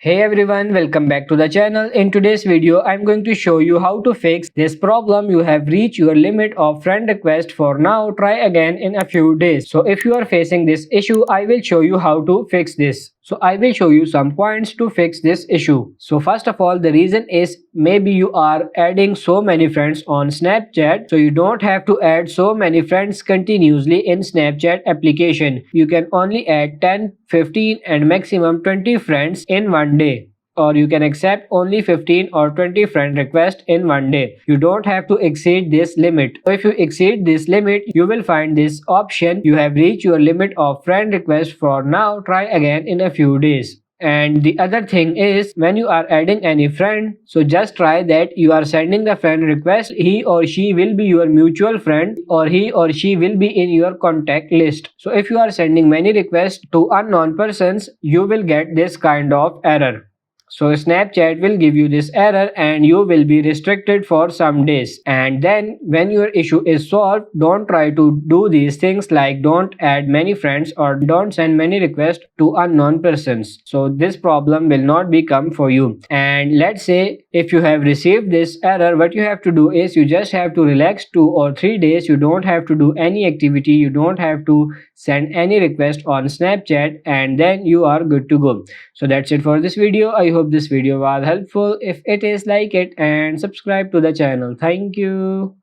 Hey everyone, welcome back to the channel. In today's video, I'm going to show you how to fix this problem. You have reached your limit of friend request for now. Try again in a few days. So if you are facing this issue, I will show you how to fix this. So I will show you some points to fix this issue. So first of all, the reason is maybe you are adding so many friends on Snapchat. So you don't have to add so many friends continuously in Snapchat application. You can only add 10, 15 and maximum 20 friends in one day, or you can accept only 15 or 20 friend requests in one day. You don't have to exceed this limit. So if you exceed this limit, you will find this option: you have reached your limit of friend requests for now. Try again in a few days. And the other thing is, when you are adding any friend, so just try that you are sending the friend request, he or she will be your mutual friend, or he or she will be in your contact list. So if you are sending many requests to unknown persons, you will get this kind of error. So Snapchat will give you this error and you will be restricted for some days. And then when your issue is solved, don't try to do these things like don't add many friends or don't send many requests to unknown persons. So this problem will not become for you. And let's say if you have received this error, what you have to do is you just have to relax 2 or 3 days. You don't have to do any activity. You don't have to send any request on Snapchat, and then you are good to go. So that's it for this video. I hope this video was helpful. If it is, like it and subscribe to the channel. Thank you.